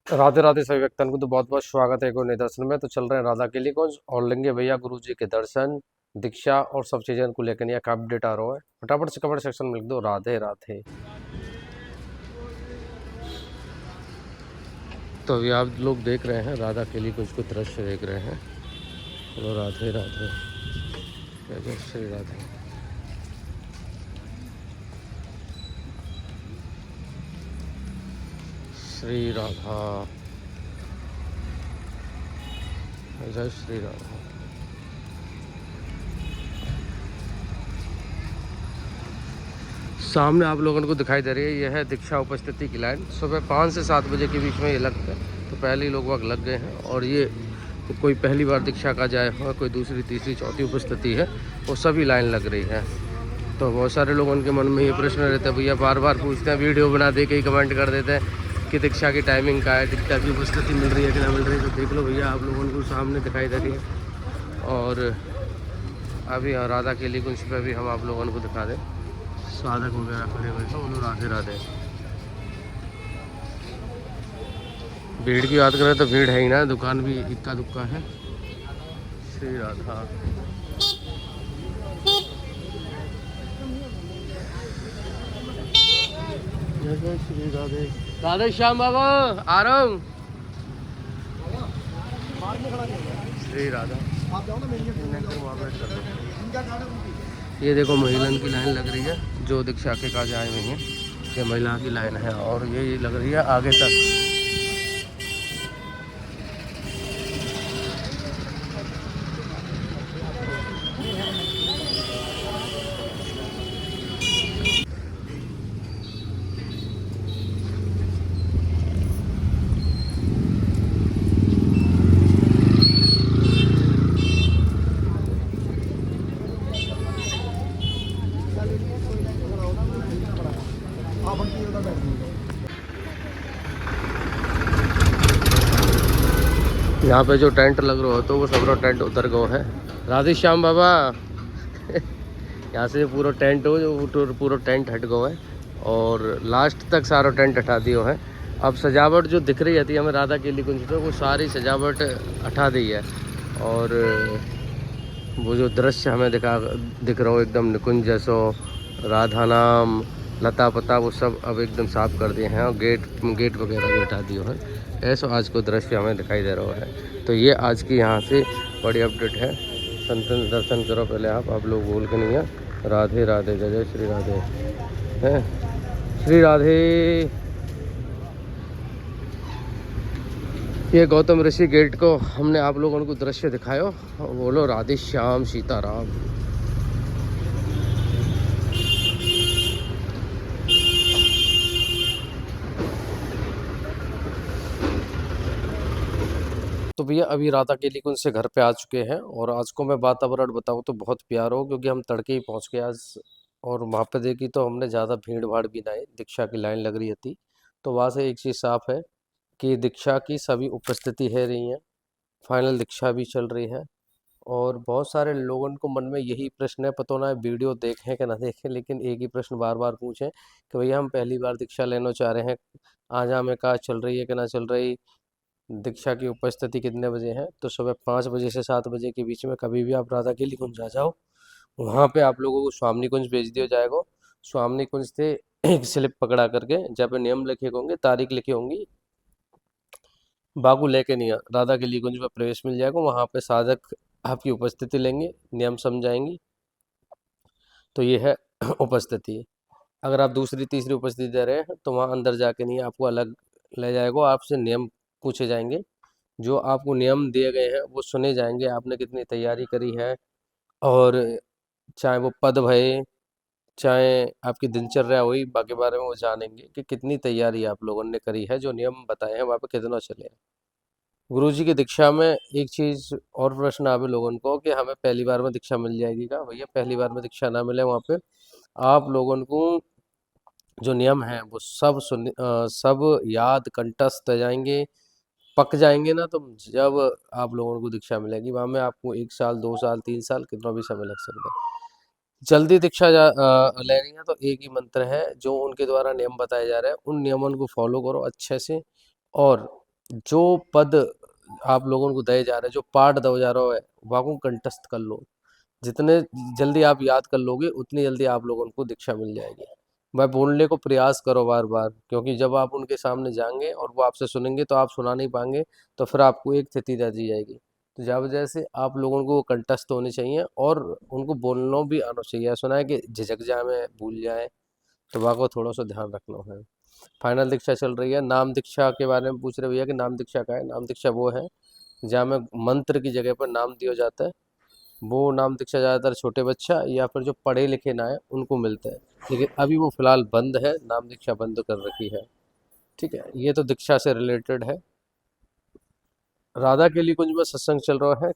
राधे राधे सभी भक्तों को तो बहुत बहुत स्वागत है एक और नए दर्शन में। तो चल रहे हैं राधा के लिए कुछ और लेंगे भैया गुरु जी के दर्शन, दीक्षा और सब चीज़ें को लेकर यहाँ का अपडेट आ रहा है। फटाफट से कमेंट सेक्शन में लिख दो राधे राधे। तो अभी आप लोग देख रहे हैं राधा के लिए कुछ दृश्य देख रहे हैं। बोलो राधे राधे, जय जय श्री राधे। श्री राधा, जय श्री राधा। सामने आप लोगों को दिखाई दे रही है, यह है दीक्षा उपस्थिति की लाइन। सुबह 5 से 7 बजे के बीच में ये लगता है। तो पहले ही लोग वक्त लग गए हैं और ये तो कोई पहली बार दीक्षा का जाए हो, कोई दूसरी तीसरी चौथी उपस्थिति है, वो सभी लाइन लग रही है। तो बहुत सारे लोगों के मन में ये प्रश्न रहता है, भैया बार बार पूछते हैं, वीडियो बना दे के ही कमेंट कर देते हैं कि दीक्षा की टाइमिंग का है, दीक्षा की उपस्थिति मिल रही है कि ना मिल रही है। तो देख लो भैया, आप लोगों को सामने दिखाई दे रही है। और अभी राधा के लिए कुछ पे भी हम आप लोगों को दिखा दें, साधक वगैरह खड़े हुए थे, बोलो राधे राधे। भीड़ की बात करें तो भीड़ है ही ना, दुकान भी इक्का दुक्का है। श्री राधा, जय जय श्री राधे। राधे श्याम बाबा आ रहा हूँ। श्री राधा, ये देखो महिलाओं की लाइन लग रही है, जो दीक्षा के काज आए हुए हैं। ये महिला की लाइन है और ये लग रही है आगे तक। यहाँ पे जो टेंट लग रहा हो तो वो सब टेंट उतर गए है। राधे श्याम बाबा यहाँ से पूरा टेंट हो जो पूरा टेंट हट गया है और लास्ट तक सारा टेंट हटा दियो है। अब सजावट जो दिख रही थी हमें राधा के लिए कुंज पे, वो सारी सजावट हटा दी है। और वो जो दृश्य हमें दिख रहा हो एकदम निकुंज जैसो, राधा नाम लता पता वो सब अब एकदम साफ कर दिए हैं और गेट वगैरह भी हटा दिए हैं। ऐसा आज को दृश्य हमें दिखाई दे रहा है। तो ये आज की यहाँ से बड़ी अपडेट है। संतन दर्शन करो पहले आप लोग भूल के नहीं है। राधे राधे, जय जय श्री राधे हैं, श्री राधे। ये गौतम ऋषि गेट को हमने आप लोगों को दृश्य दिखायो। बोलो राधे श्याम सीताराम। तो भैया अभी राधा के लिए कुंज से घर पे आ चुके हैं और आज को मैं वातावरण बताऊँ तो बहुत प्यारा हो, क्योंकि हम तड़के ही पहुंच गए आज। और वहाँ पे देखी तो हमने ज़्यादा भीड़ भाड़ भी नहीं, दीक्षा की लाइन लग रही थी। तो वहाँ से एक चीज़ साफ है कि दीक्षा की सभी उपस्थिति है रही हैं, फाइनल दीक्षा भी चल रही है। और बहुत सारे लोगों को मन में यही प्रश्न है, पता ना वीडियो देखें कि ना देखें, लेकिन एक ही प्रश्न बार बार पूछें कि भैया हम पहली बार दीक्षा लेना चाह रहे हैं, आज हमें कहा चल रही है कि ना चल रही, दीक्षा की उपस्थिति कितने बजे है। तो सुबह 5 बजे से 7 बजे के बीच में कभी भी आप राधा केली कुंज आ जाओ। वहाँ पे आप लोगों को स्वामी कुंज भेज दिया जाएगा। स्वामी कुंज से एक स्लिप पकड़ा करके जहाँ पे नियम लिखे होंगे, तारीख लिखी होंगी, बाकू लेके नहीं राधा केली कुंज में प्रवेश मिल जाएगा। वहाँ पे साधक आपकी उपस्थिति लेंगे, नियम समझाएंगे। तो ये है उपस्थिति। अगर आप दूसरी तीसरी उपस्थिति दे रहे हैं तो वहाँ अंदर जाके नहीं, आपको अलग ले जाएगा, आपसे नियम पूछे जाएंगे। जो आपको नियम दिए गए हैं वो सुने जाएंगे, आपने कितनी तैयारी करी है। और चाहे वो पद भये, चाहे आपकी दिनचर्या हुई, बाकी बारे में वो जानेंगे कि कितनी तैयारी आप लोगों ने करी है, जो नियम बताए हैं वहाँ पे कितना चले हैं। गुरु जी की दीक्षा में एक चीज़ और प्रश्न आवे लोगों को कि हमें पहली बार में दीक्षा मिल जाएगी क्या। भैया पहली बार में दीक्षा ना मिले, वहाँ पे आप लोगों को जो नियम है वो सब याद कंठस्थ हो जाएंगे, पक जाएंगे ना। तो जब आप लोगों को दीक्षा मिलेगी वहाँ में आपको 1 साल 2 साल 3 साल कितना भी समय लग सकता है। जल्दी दीक्षा ले रही है तो एक ही मंत्र है, जो उनके द्वारा नियम बताए जा रहे हैं उन नियमों को फॉलो करो अच्छे से। और जो पद आप लोगों को दिए जा रहे हैं, जो पाठ दो जा रहा है, वाको कंठस्थ कर लो। जितने जल्दी आप याद कर लोगे उतनी जल्दी आप लोगों को दीक्षा मिल जाएगी। वह बोलने को प्रयास करो बार बार, क्योंकि जब आप उनके सामने जाएंगे और वो आपसे सुनेंगे तो आप सुना नहीं पाएंगे, तो फिर आपको एक स्थिति दे दी जाएगी। तो जब वजह से आप लोगों को कंठस्थ होने चाहिए और उनको बोलना भी आना चाहिए। सुना है कि झिझक जाए भूल जाए, तो वह को थोड़ा सा ध्यान रखना है। फाइनल दीक्षा चल रही है। नाम दीक्षा के बारे में पूछ रहे भैया कि नाम दीक्षा का है। नाम दीक्षा वो है जहाँ में मंत्र की जगह पर नाम दिया जाता है। वो नाम दीक्षा ज़्यादातर छोटे बच्चा या फिर जो पढ़े लिखे ना है उनको मिलता है, लेकिन अभी वो फिलहाल बंद है, नाम दीक्षा बंद कर रखी है। ठीक है, ये तो दीक्षा से रिलेटेड है। राधा के लिए कुंज में सत्संग चल रहा है।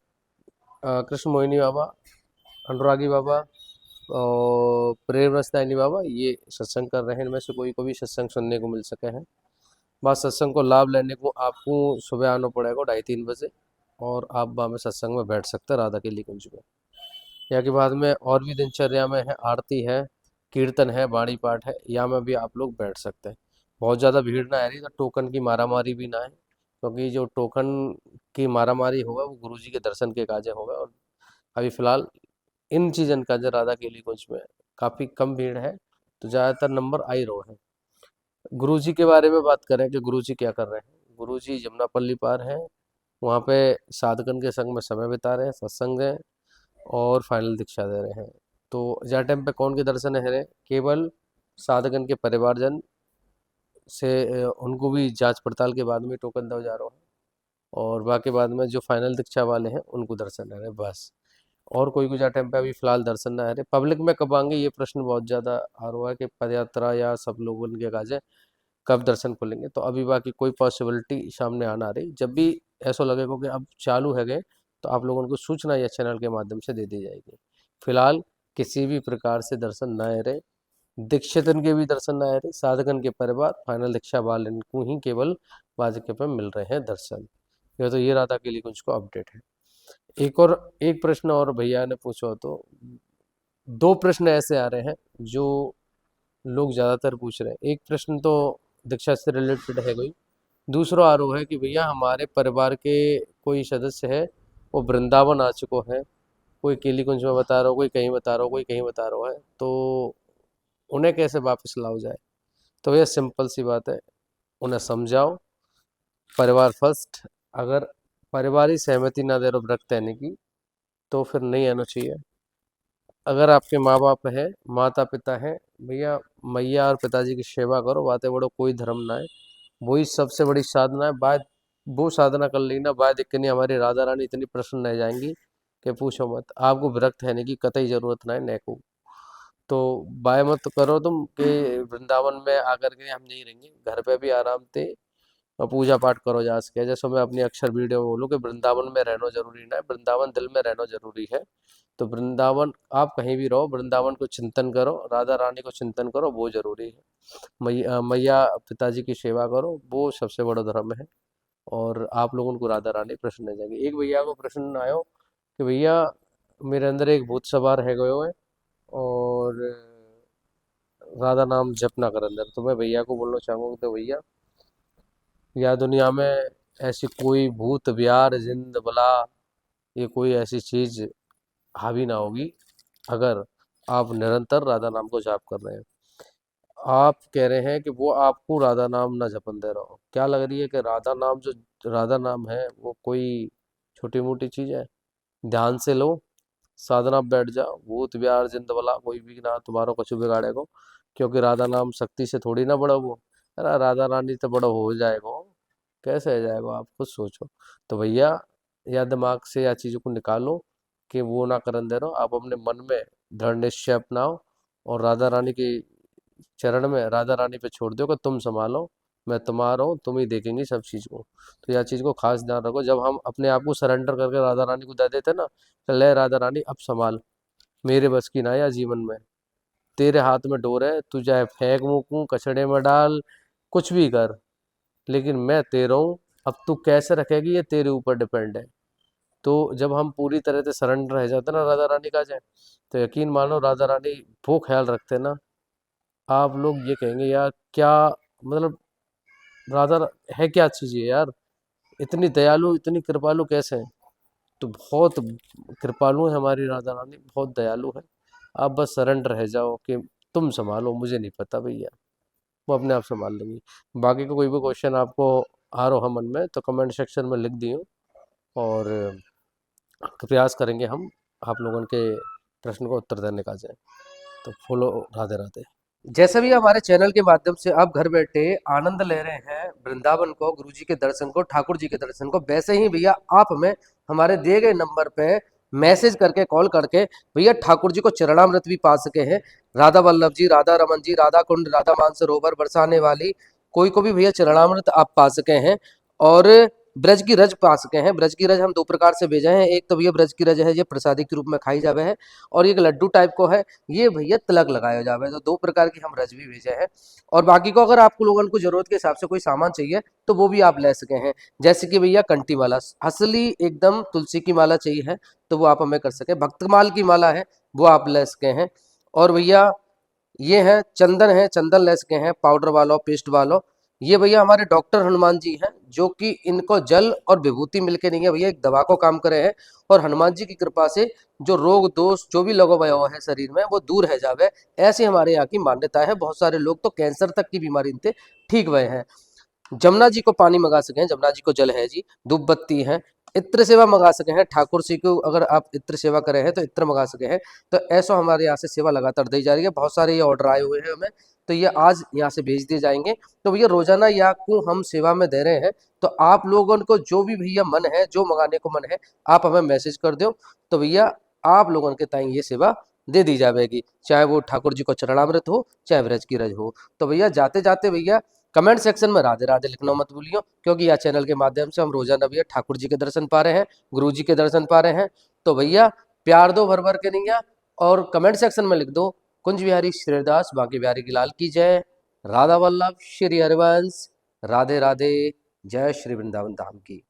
कृष्ण मोहिनी बाबा, अनुरागी बाबा और प्रेम रसदायनी बाबा ये सत्संग कर रहे हैं। इनमें से कोई को भी सत्संग सुनने को मिल सके हैं। बस सत्संग को लाभ लेने को आपको सुबह आना पड़ेगा 2:30-3 बजे, और आप वहाँ में सत्संग में बैठ सकते हैं राधा केली कुंज में। यहाँ के बाद में और भी दिनचर्या में है, आरती है, कीर्तन है, बाणी पाठ है, यहाँ में भी आप लोग बैठ सकते हैं। बहुत ज़्यादा भीड़ ना आ रही तो टोकन की मारामारी भी ना है, क्योंकि जो टोकन की मारामारी होगा वो गुरुजी के दर्शन के काजे होगा। और अभी फिलहाल इन चीज़न का जो राधा केली कुंज में काफ़ी कम भीड़ है, तो ज़्यादातर नंबर आ ही रहे हैं। गुरुजी के बारे में बात करें कि गुरुजी क्या कर रहे हैं। गुरुजी जमुनापल्ली पार हैं, वहाँ पे साधकन के संग में समय बिता रहे हैं, सत्संग है और फाइनल दीक्षा दे रहे हैं। तो जा टाइम पे कौन के दर्शन है रे, केवल साधकन के परिवारजन से उनको भी जांच पड़ताल के बाद में टोकन दो जा रहा है, और बाकी बाद में जो फाइनल दीक्षा वाले हैं उनको दर्शन है बस। और कोई कुछ टाइम पे अभी फिलहाल दर्शन ना है रे। पब्लिक में कब आएंगे ये प्रश्न बहुत ज़्यादा आ रहा है कि पदयात्रा या सब लोग उनके काजे कब दर्शन खुलेंगे, तो अभी बाकी कोई पॉसिबिलिटी सामने आना रही। जब भी ऐसा लगेगा कि अब चालू है गए, तो आप लोगों को सूचना या चैनल के माध्यम से दे दी जाएगी। फिलहाल किसी भी प्रकार से दर्शन न आ रहे, दीक्षितन के भी दर्शन न आ रहे, साधकन के परिवार फाइनल दीक्षा वाले को ही केवल वाजिके पे मिल रहे हैं दर्शन। ये तो ये राधा के लिए कुछ को अपडेट है। एक प्रश्न और भैया ने पूछा, तो दो प्रश्न ऐसे आ रहे हैं जो लोग ज़्यादातर पूछ रहे हैं। एक प्रश्न तो दीक्षा से रिलेटेड है कोई, दूसरा आरोप है कि भैया हमारे परिवार के कोई सदस्य है वो वृंदावन आ चुको है, कोई केली कुंज में बता रहा हो, कोई कहीं बता रहा हो, कोई कहीं बता रहा है, तो उन्हें कैसे वापस लाओ जाए। तो भैया सिंपल सी बात है, उन्हें समझाओ, परिवार फर्स्ट। अगर परिवार ही सहमति ना दे रहा रखते रहने की, तो फिर नहीं आना चाहिए। अगर आपके माँ बाप है, माता पिता है, भैया मैया और पिताजी की सेवा करो, बातें बड़ो कोई धर्म ना है, वही सबसे बड़ी साधना है। बात वो साधना कर लेना, बात एक नहीं, हमारी राधा रानी इतनी प्रसन्न रह जाएंगी कि पूछो मत। आपको विरक्त रहने की कतई जरूरत ना है ने को। तो बाय मत करो तुम कि वृंदावन में आकर के हम नहीं रहेंगे, घर पे भी आराम से और पूजा पाठ करो जा सके। जैसे मैं अपनी अक्सर वीडियो में बोलूँ कि वृंदावन में रहना जरूरी ना है, वृंदावन दिल में रहना जरूरी है। तो वृंदावन आप कहीं भी रहो, वृंदावन को चिंतन करो, राधा रानी को चिंतन करो, वो जरूरी है। मैया पिताजी की सेवा करो, वो सबसे बड़ा धर्म है। और आप लोगों को राधा रानी प्रसन्न हो जाएगी। एक भैया को प्रश्न आयो कि भैया मेरे अंदर एक भूत सवार है गयो है और राधा नाम जप ना कर अंदर। तो मैं भैया को बोलना चाहूँगा तो भैया, या दुनिया में ऐसी कोई भूत बिहार जिंद बला, ये कोई ऐसी चीज हावी ना होगी अगर आप निरंतर राधा नाम को जाप कर रहे हैं। आप कह रहे हैं कि वो आपको राधा नाम ना जपन दे रहा हो, क्या लग रही है कि राधा नाम जो राधा नाम है वो कोई छोटी मोटी चीज है। ध्यान से लो, साधना पे बैठ जाओ, भूत बिहार जिंद वाला कोई भी ना तुम्हारा कुछ बिगाड़ेगा, क्योंकि राधा नाम शक्ति से थोड़ी ना बड़ा वो। अरे राधा रानी तो बड़ा हो जाएगा, कैसे हो जाएगा आप खुद सोचो। तो भैया या दिमाग से या चीज़ों को निकालो कि वो ना करन दे रहो, आप अपने मन में दृढ़ निश्चय अपनाओ और राधा रानी की चरण में राधा रानी पे छोड़ दो कि तुम संभालो, मैं तुम्हारा हूँ, तुम ही देखेंगी सब चीज़ को। तो यह चीज़ को खास ध्यान रखो, जब हम अपने आप को सरेंडर करके राधा रानी को दे देते ना, तो ले राधा रानी अब संभाल, मेरे बस की ना या जीवन में, तेरे हाथ में डोर है, तू चाहे फेंक मुकूं कचड़े में डाल, कुछ भी कर, लेकिन मैं तेरा हूँ। अब तू कैसे रखेगी ये तेरे ऊपर डिपेंड है। तो जब हम पूरी तरह से सरेंडर रह जाते ना राधा रानी का जाए, तो यकीन मानो राधा रानी वो ख्याल रखते ना, आप लोग ये कहेंगे यार क्या, मतलब राधा है क्या चीज़ है यार, इतनी दयालु इतनी कृपालु कैसे हैं? तो बहुत कृपालु है हमारी राधा रानी, बहुत दयालु है। आप बस सरेंडर रह जाओ कि तुम संभालो, मुझे नहीं पता भैया, वो अपने आप संभाल लेंगी। बाकी का कोई भी क्वेश्चन आपको आ रहा हो मन में तो कमेंट सेक्शन में लिख दियो, और प्रयास करेंगे हम आप लोगों के प्रश्न को उत्तर देने का जाए। तो फॉलो, राधे राधे। जैसे भी हमारे चैनल के माध्यम से आप घर बैठे आनंद ले रहे हैं वृंदावन को, गुरु जी के दर्शन को, ठाकुर जी के दर्शन को, वैसे ही भैया आप हमें हमारे दिए गए नंबर पे मैसेज करके, कॉल करके भैया ठाकुर जी को चरणामृत भी पा सके हैं। राधा वल्लभ जी, राधा रमन जी, राधा कुंड, राधा मानसरोवर बरसाने वाली कोई को भी भैया चरणामृत आप पा सके हैं। और ब्रज की रज पा सके हैं। ब्रज की रज हम दो प्रकार से भेजे हैं, एक तो भैया ब्रज की रज है, ये प्रसादी के रूप में खाई जावे है, और एक लड्डू टाइप को है, ये भैया तिलक लगाया जावे। तो दो प्रकार की हम रज भी भेजे हैं। और बाकी को अगर आपको लोगों को जरूरत के हिसाब से कोई सामान चाहिए तो वो भी आप ले सके हैं। जैसे कि भैया कंठी माला, असली एकदम तुलसी की माला चाहिए है तो वो आप हमें कर सके। भक्तमाल की माला है वो आप ले सके हैं। और भैया ये है चंदन ले सके हैं, पाउडर वालो, पेस्ट वालो। ये भैया हमारे डॉक्टर हनुमान जी हैं, जो कि इनको जल और विभूति मिलके नहीं है भैया, एक दवा को काम करे हैं। और हनुमान जी की कृपा से जो रोग दोष जो भी लगा हुआ है शरीर में वो दूर है जावे, ऐसी हमारे यहाँ की मान्यता है। बहुत सारे लोग तो कैंसर तक की बीमारी इनसे ठीक हुए हैं। जमुना जी को पानी मंगा सके हैं, जमुना जी को जल है जी, धूप बत्ती है, इत्र सेवा मंगा सके हैं। ठाकुर जी को अगर आप इत्र सेवा करे हैं तो इत्र मंगा सके हैं। तो ऐसा हमारे यहाँ से सेवा लगातार दी जा रही है। बहुत सारे ये ऑर्डर आए हुए हैं हमें, तो ये आज यहाँ से भेज दिए जाएंगे। तो भैया रोजाना या को हम सेवा में दे रहे हैं, तो आप लोगों को जो भी भैया मन है, जो मंगाने को मन है, आप हमें मैसेज कर दो, तो भैया आप लोगों के ताई ये सेवा दे दी जाएगी। चाहे वो ठाकुर जी को चरणामृत हो, चाहे ब्रज की रज हो। तो भैया जाते जाते भैया कमेंट सेक्शन में राधे राधे लिखना मत भूलियो, क्योंकि यह चैनल के माध्यम से हम रोजाना भैया ठाकुर जी के दर्शन पा रहे हैं, गुरु जी के दर्शन पा रहे हैं। तो भैया प्यार दो भर भर के नैया, और कमेंट सेक्शन में लिख दो कुंज बिहारी श्रीदास बांके बिहारी की लाल की जय, राधा वल्लभ श्री हरिवंश, राधे राधे, जय श्री वृंदावन धाम की।